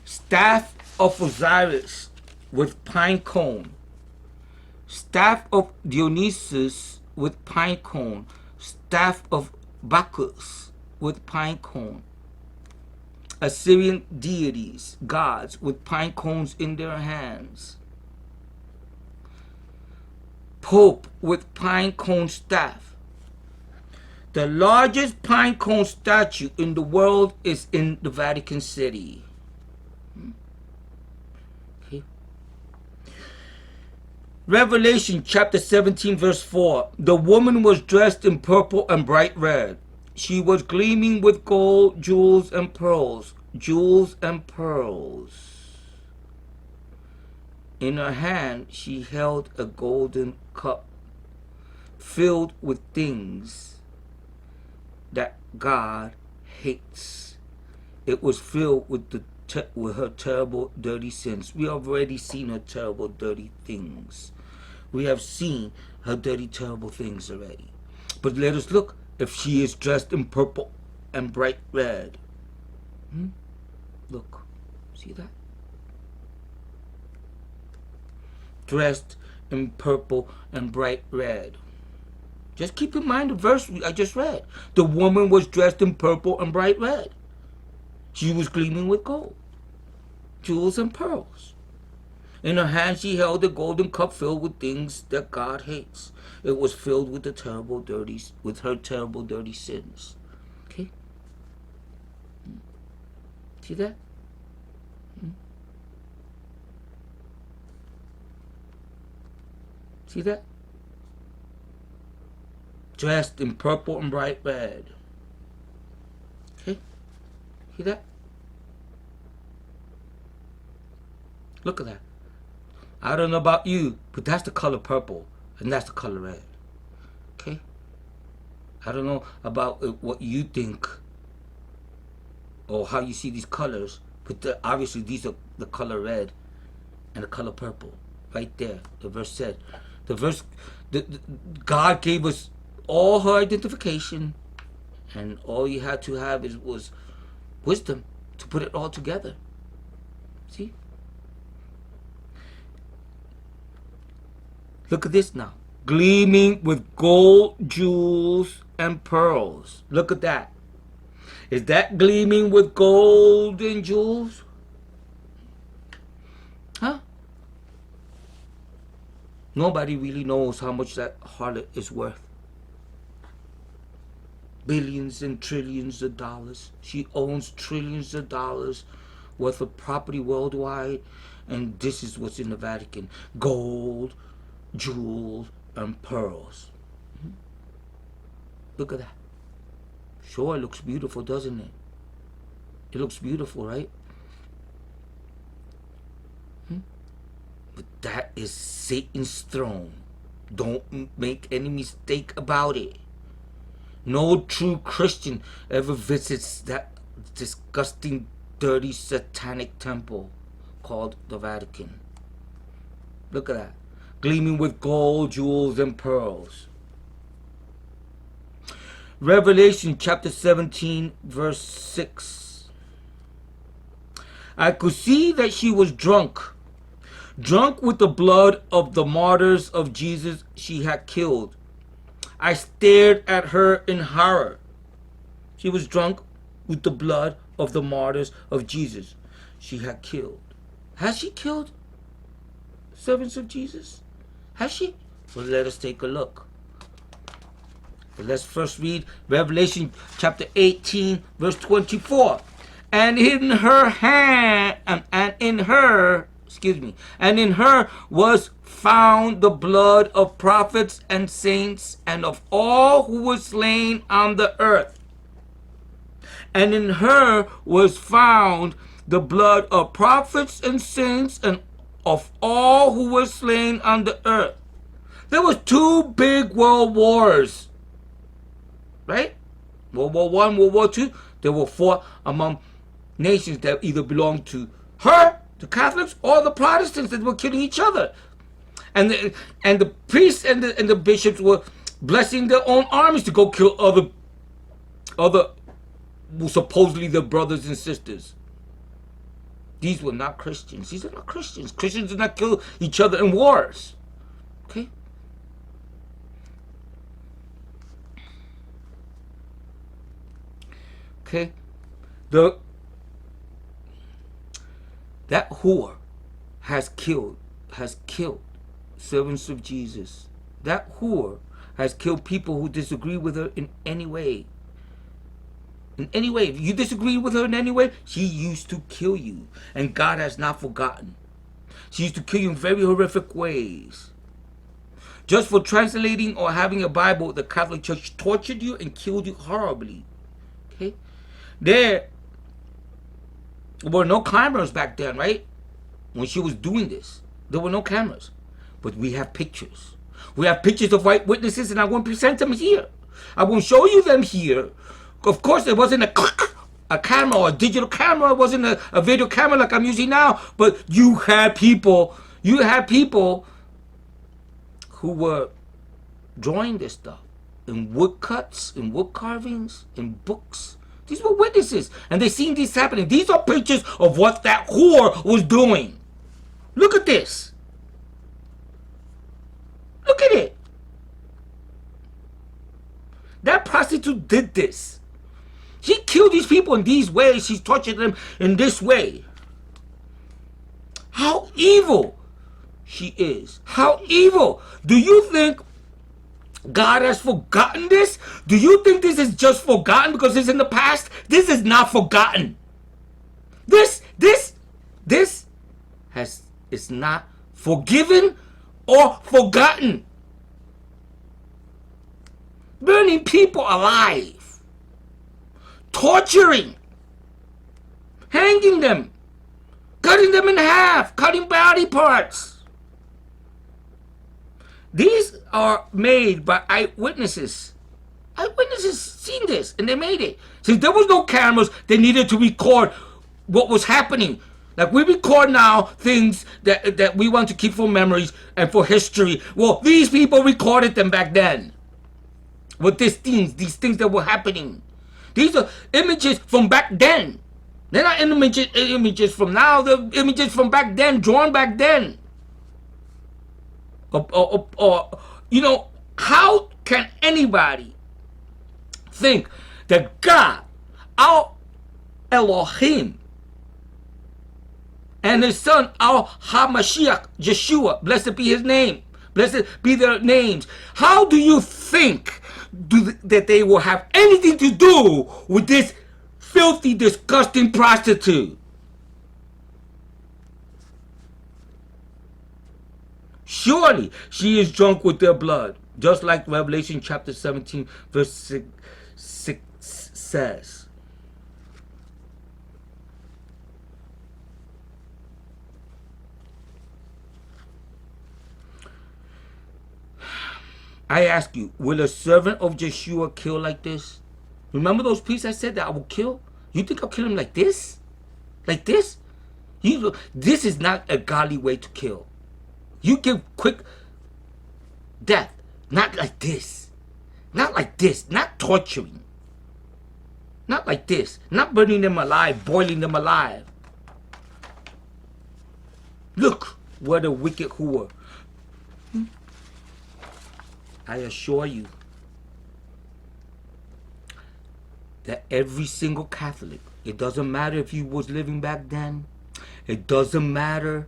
Staff of Osiris with pine cone. Staff of Dionysus with pine cone. Staff of Bacchus with pine cone. Assyrian deities, gods with pine cones in their hands. Pope with pine cone staff. The largest pine cone statue in the world is in the Vatican City. Okay. Revelation chapter 17 verse 4. The woman was dressed in purple and bright red. She was gleaming with gold, jewels, and pearls. Jewels and pearls. In her hand, she held a golden cup filled with things that God hates. It was filled with her terrible, dirty sins. We have already seen her terrible, dirty things. We have seen her dirty, terrible things already. But let us look if she is dressed in purple and bright red. Look. See that? Dressed in purple and bright red. Just keep in mind the verse I just read. The woman was dressed in purple and bright red. She was gleaming with gold, jewels and pearls. In her hand she held a golden cup filled with things that God hates. It was filled with her terrible, dirty sins. Okay? See that? See that? Dressed in purple and bright red. Okay? See that? Look at that. I don't know about you, but that's the color purple, and that's the color red. Okay? I don't know about what you think or how you see these colors, but obviously these are the color red and the color purple. Right there, the verse said. God gave us all her identification, and all you had to have was wisdom to put it all together. See? Look at this now. Gleaming with gold, jewels, and pearls. Look at that. Is that gleaming with gold and jewels? Huh? Nobody really knows how much that harlot is worth. Billions and trillions of dollars. She owns trillions of dollars worth of property worldwide. And this is what's in the Vatican. Gold, jewels, and pearls. Look at that. Sure, it looks beautiful, doesn't it? It looks beautiful, right? But that is Satan's throne. Don't make any mistake about it. No true Christian ever visits that disgusting, dirty, satanic temple called the Vatican. Look at that. Gleaming with gold, jewels, and pearls. Revelation chapter 17, verse 6. I could see that she was drunk with the blood of the martyrs of Jesus she had killed. I stared at her in horror. She was drunk with the blood of the martyrs of Jesus she had killed. Has she killed servants of Jesus? Has she? Well, let us take a look. But let's first read Revelation chapter 18, verse 24. And in her hand, and in her excuse me, and in her was found the blood of prophets and saints and of all who were slain on the earth. And in her was found the blood of prophets and saints and of all who were slain on the earth. There was two big world wars, right? World War I, World War II. They were fought among nations that either belonged to her, the Catholics, or the Protestants that were killing each other. And the priests and the bishops were blessing their own armies to go kill other supposedly their brothers and sisters. These were not Christians. These are not Christians. Christians do not kill each other in wars. Okay? Okay? That whore has killed servants of Jesus. That whore has killed people who disagree with her in any way. In any way. If you disagree with her in any way, she used to kill you. And God has not forgotten. She used to kill you in very horrific ways. Just for translating or having a Bible, the Catholic Church tortured you and killed you horribly. Okay? There were no cameras back then, right? When she was doing this, there were no cameras. But we have pictures. We have pictures of white witnesses, and I won't present them here. I won't show you them here. Of course, it wasn't a camera or a digital camera. It wasn't a video camera like I'm using now. But you had people who were drawing this stuff in woodcuts, in wood carvings, in books. These were witnesses, and they seen this happening. These are pictures of what that whore was doing. Look at this. Look at it. That prostitute did this. She killed these people in these ways. She's tortured them in this way. How evil she is. How evil. Do you think God has forgotten this? Do you think this is just forgotten because it's in the past? This is not forgotten. This is not forgiven or forgotten. Burning people alive. Torturing, hanging them, cutting them in half, cutting body parts. These are made by eyewitnesses. Eyewitnesses seen this and they made it. Since there was no cameras, they needed to record what was happening. Like we record now things that we want to keep for memories and for history. Well, these people recorded them back then. With these things that were happening. These are images from back then. They're not images from now. They're images from back then, drawn back then. Or you know, how can anybody think that God, our Elohim, and his son, our HaMashiach, Yeshua, blessed be his name, blessed be their names. How do you think that they will have anything to do with this filthy, disgusting prostitute? Surely she is drunk with their blood, just like Revelation chapter 17 verse 6 says. I ask you, will a servant of Yeshua kill like this? Remember those priests I said that I will kill? You think I'll kill him like this? Like this? This is not a godly way to kill. You give quick death. Not like this. Not like this. Not torturing. Not like this. Not burning them alive, boiling them alive. Look what a wicked whore. I assure you that every single Catholic, it doesn't matter if you was living back then, it doesn't matter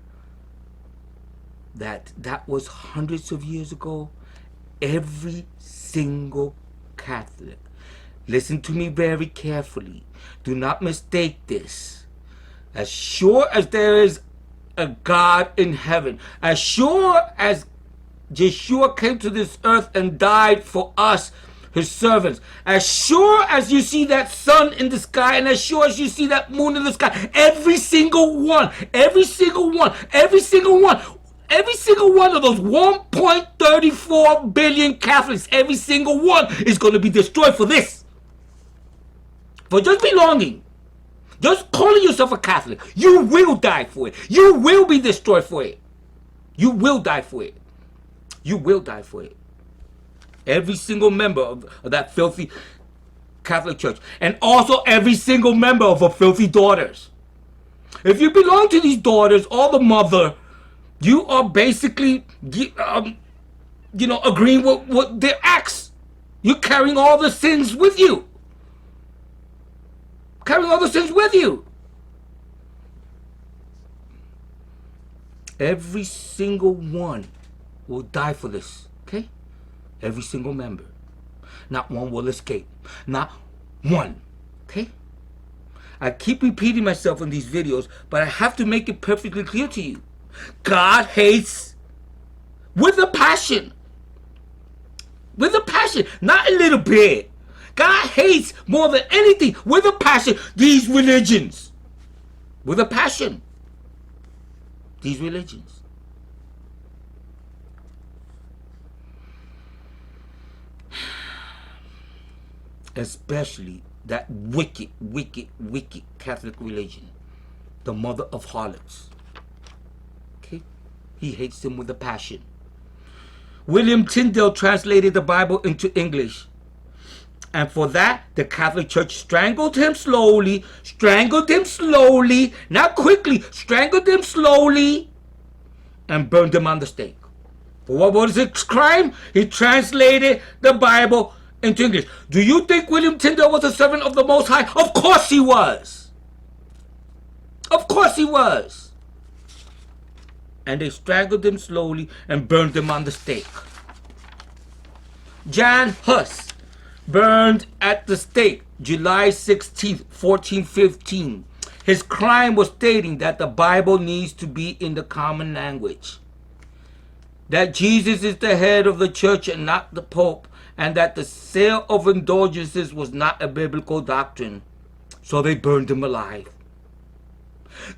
that was hundreds of years ago, every single Catholic, listen to me very carefully, do not mistake this. As sure as there is a God in heaven. As sure as Yeshua came to this earth and died for us, his servants, as sure as you see that sun in the sky, and as sure as you see that moon in the sky, every single one, every single one, every single one, every single one of those 1.34 billion Catholics, every single one is going to be destroyed for this. For just belonging. Just calling yourself a Catholic. You will die for it. You will be destroyed for it. You will die for it. You will die for it. Every single member of that filthy Catholic Church. And also every single member of her filthy daughters. If you belong to these daughters or the mother, you are basically, agreeing with their acts. You're carrying all the sins with you. Carrying all the sins with you. Every single one will die for this. Okay? Every single member. Not one will escape. Not one. Okay? I keep repeating myself in these videos, but I have to make it perfectly clear to you. God hates with a passion. With a passion. Not a little bit. God hates more than anything, with a passion, these religions. With a passion. These religions. Especially that wicked, wicked, wicked Catholic religion. The mother of harlots. Okay? He hates them with a passion. William Tyndale translated the Bible into English. And for that, the Catholic Church strangled him slowly, not quickly, strangled him slowly, and burned him on the stake. For what was his crime? He translated the Bible into English. Do you think William Tyndale was a servant of the Most High? Of course he was. Of course he was. And they strangled him slowly and burned him on the stake. Jan Hus, burned at the stake July 16th, 1415. His crime was stating that the Bible needs to be in the common language. That Jesus is the head of the church and not the Pope. And that the sale of indulgences was not a biblical doctrine. So they burned him alive.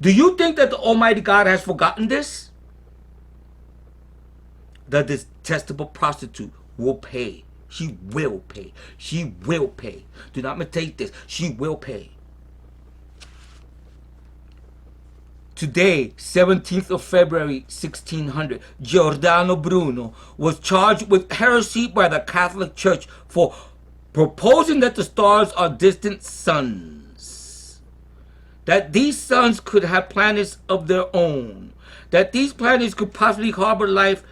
Do you think that the Almighty God has forgotten this? The detestable prostitute will pay. She will pay. She will pay. Do not mistake this. She will pay. Today, 17th of February, 1600, Giordano Bruno was charged with heresy by the Catholic Church for proposing that the stars are distant suns. That these suns could have planets of their own. That these planets could possibly harbor life,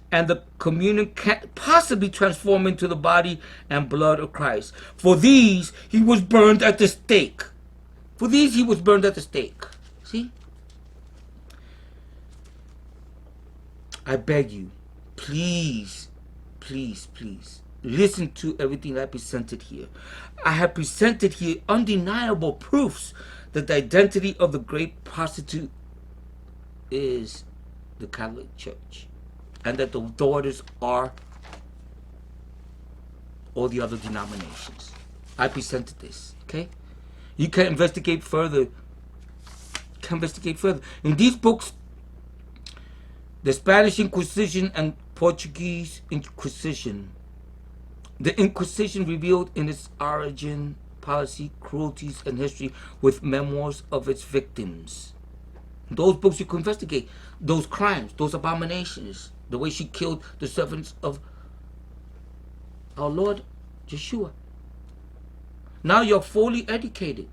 and the communion can possibly transform into the body and blood of Christ. For these, he was burned at the stake. For these, he was burned at the stake. See? I beg you, please, please, please, listen to everything I presented here. I have presented here undeniable proofs that the identity of the great prostitute is the Catholic Church. And that the daughters are all the other denominations. I presented this, okay? You can investigate further. In these books, the Spanish Inquisition and Portuguese Inquisition, the Inquisition revealed in its origin, policy, cruelties, and history with memoirs of its victims. Those books you can investigate, those crimes, those abominations. The way she killed the servants of our Lord Yeshua. Now you're fully educated.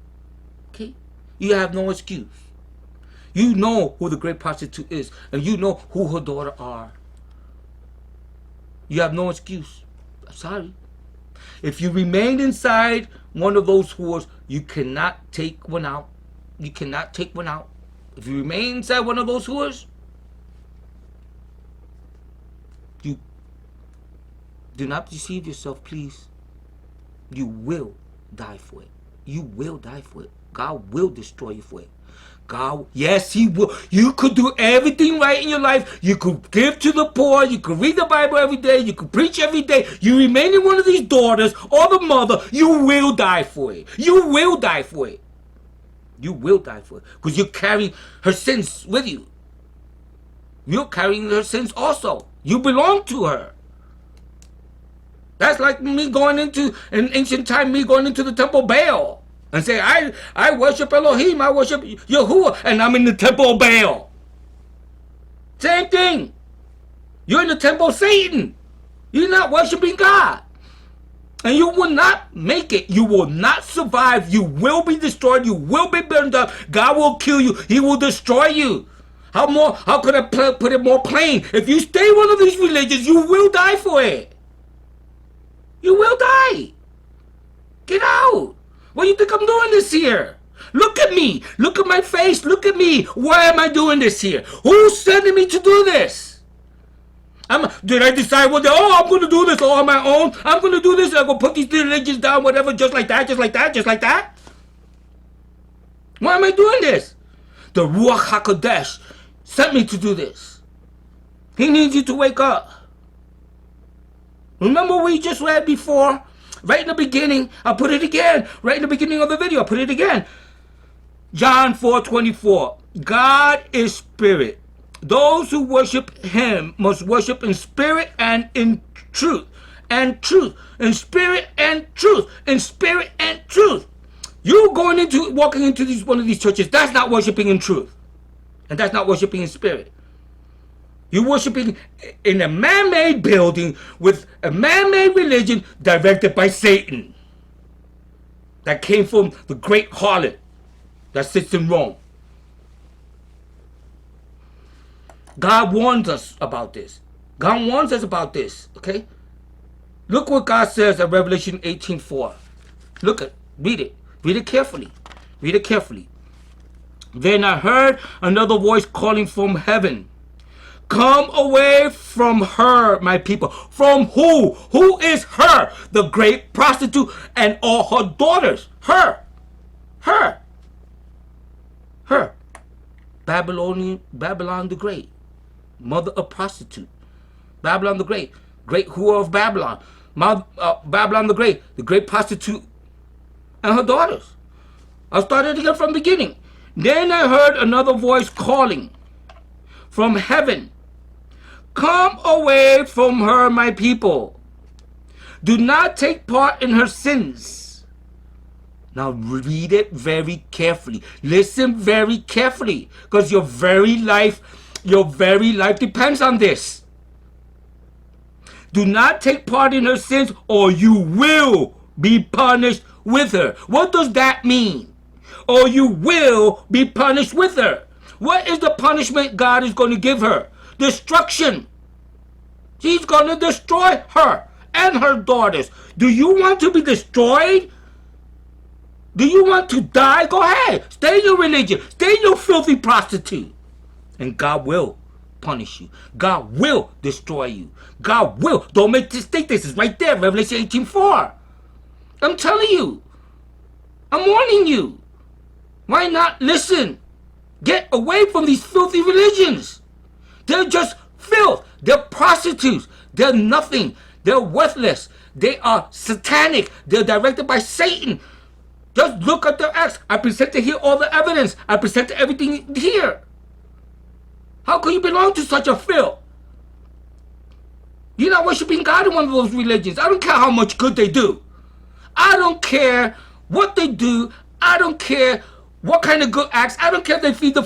Okay? You have no excuse. You know who the great prostitute is. And you know who her daughter are. You have no excuse. I'm sorry. If you remain inside one of those whores, you cannot take one out. You cannot take one out. If you remain inside one of those whores, you do not deceive yourself, please. You will die for it. You will die for it. God will destroy you for it. God, yes, He will. You could do everything right in your life. You could give to the poor. You could read the Bible every day. You could preach every day. You remain in one of these daughters or the mother. You will die for it. You will die for it. You will die for it. Because you're carrying her sins with you. You're carrying her sins also. You belong to her. That's like me going into, in ancient time, me going into the temple Baal. And say, I worship Elohim, I worship Yahuwah, and I'm in the temple of Baal. Same thing. You're in the temple of Satan. You're not worshiping God. And you will not make it. You will not survive. You will be destroyed. You will be burned up. God will kill you. He will destroy you. How could I put it more plain? If you stay one of these religions, you will die for it. You will die. Get out. What do you think I'm doing this here? Look at me. Look at my face. Look at me. Why am I doing this here? Who's sending me to do this? Did I decide one day, I'm going to do this all on my own? I'm going to do this. I'm going to put these religions down, whatever, just like that, just like that, just like that? Why am I doing this? The Ruach HaKodesh sent me to do this. He needs you to wake up. Remember we just read before? Right in the beginning, I'll put it again. Right in the beginning of the video, I'll put it again. John 4:24. God is spirit. Those who worship him must worship in spirit and in truth. And truth. In spirit and truth. In spirit and truth. You walking into one of these churches, that's not worshiping in truth. And that's not worshiping in spirit. You're worshiping in a man-made building with a man-made religion directed by Satan. That came from the great harlot that sits in Rome. God warns us about this. God warns us about this, okay? Look what God says at Revelation 18:4. Look at, read it. Read it carefully. Read it carefully. Then I heard another voice calling from heaven. Come away from her, my people. From who? Who is her? The great prostitute and all her daughters. Her. Her. Her. Babylon the Great. Mother of prostitute. Babylon the Great. Great whore of Babylon. Babylon the great prostitute and her daughters. I'll start it again from the beginning. Then I heard another voice calling from heaven. Come away from her, my people. Do not take part in her sins. Now read it very carefully. Listen very carefully. Because your very life depends on this. Do not take part in her sins or you will be punished with her. What does that mean? Or you will be punished with her. What is the punishment God is going to give her? Destruction. He's going to destroy her and her daughters. Do you want to be destroyed? Do you want to die? Go ahead. Stay in your religion. Stay in your filthy prostitute. And God will punish you. God will destroy you. God will. Don't make this mistake. This is right there. Revelation 18:4. I'm telling you. I'm warning you. Why not listen? Get away from these filthy religions. They're just filth. They're prostitutes. They're nothing. They're worthless. They are satanic. They're directed by Satan. Just look at their acts. I presented here all the evidence. I presented everything here. How can you belong to such a filth? You're not worshiping God in one of those religions. I don't care how much good they do. I don't care what they do. I don't care what kind of good acts. I don't care if they feed the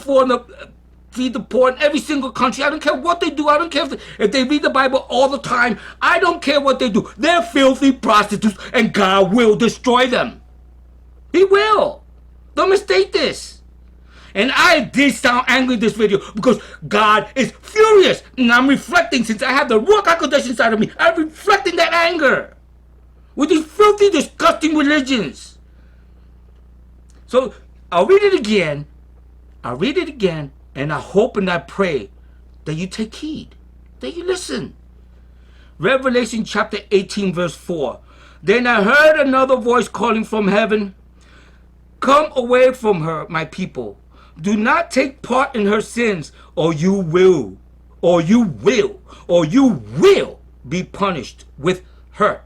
poor in every single country. I don't care what they do. I don't care if they read the Bible all the time. I don't care what they do. They're filthy prostitutes and God will destroy them. He will. Don't mistake this. And I did sound angry in this video because God is furious. And I'm reflecting, since I have the Ruach HaKodesh inside of me, I'm reflecting that anger with these filthy, disgusting religions. So I'll read it again. And I hope and I pray that you take heed, that you listen. Revelation chapter 18 verse 4. Then I heard another voice calling from heaven. Come away from her, my people. Do not take part in her sins, or you will be punished with her.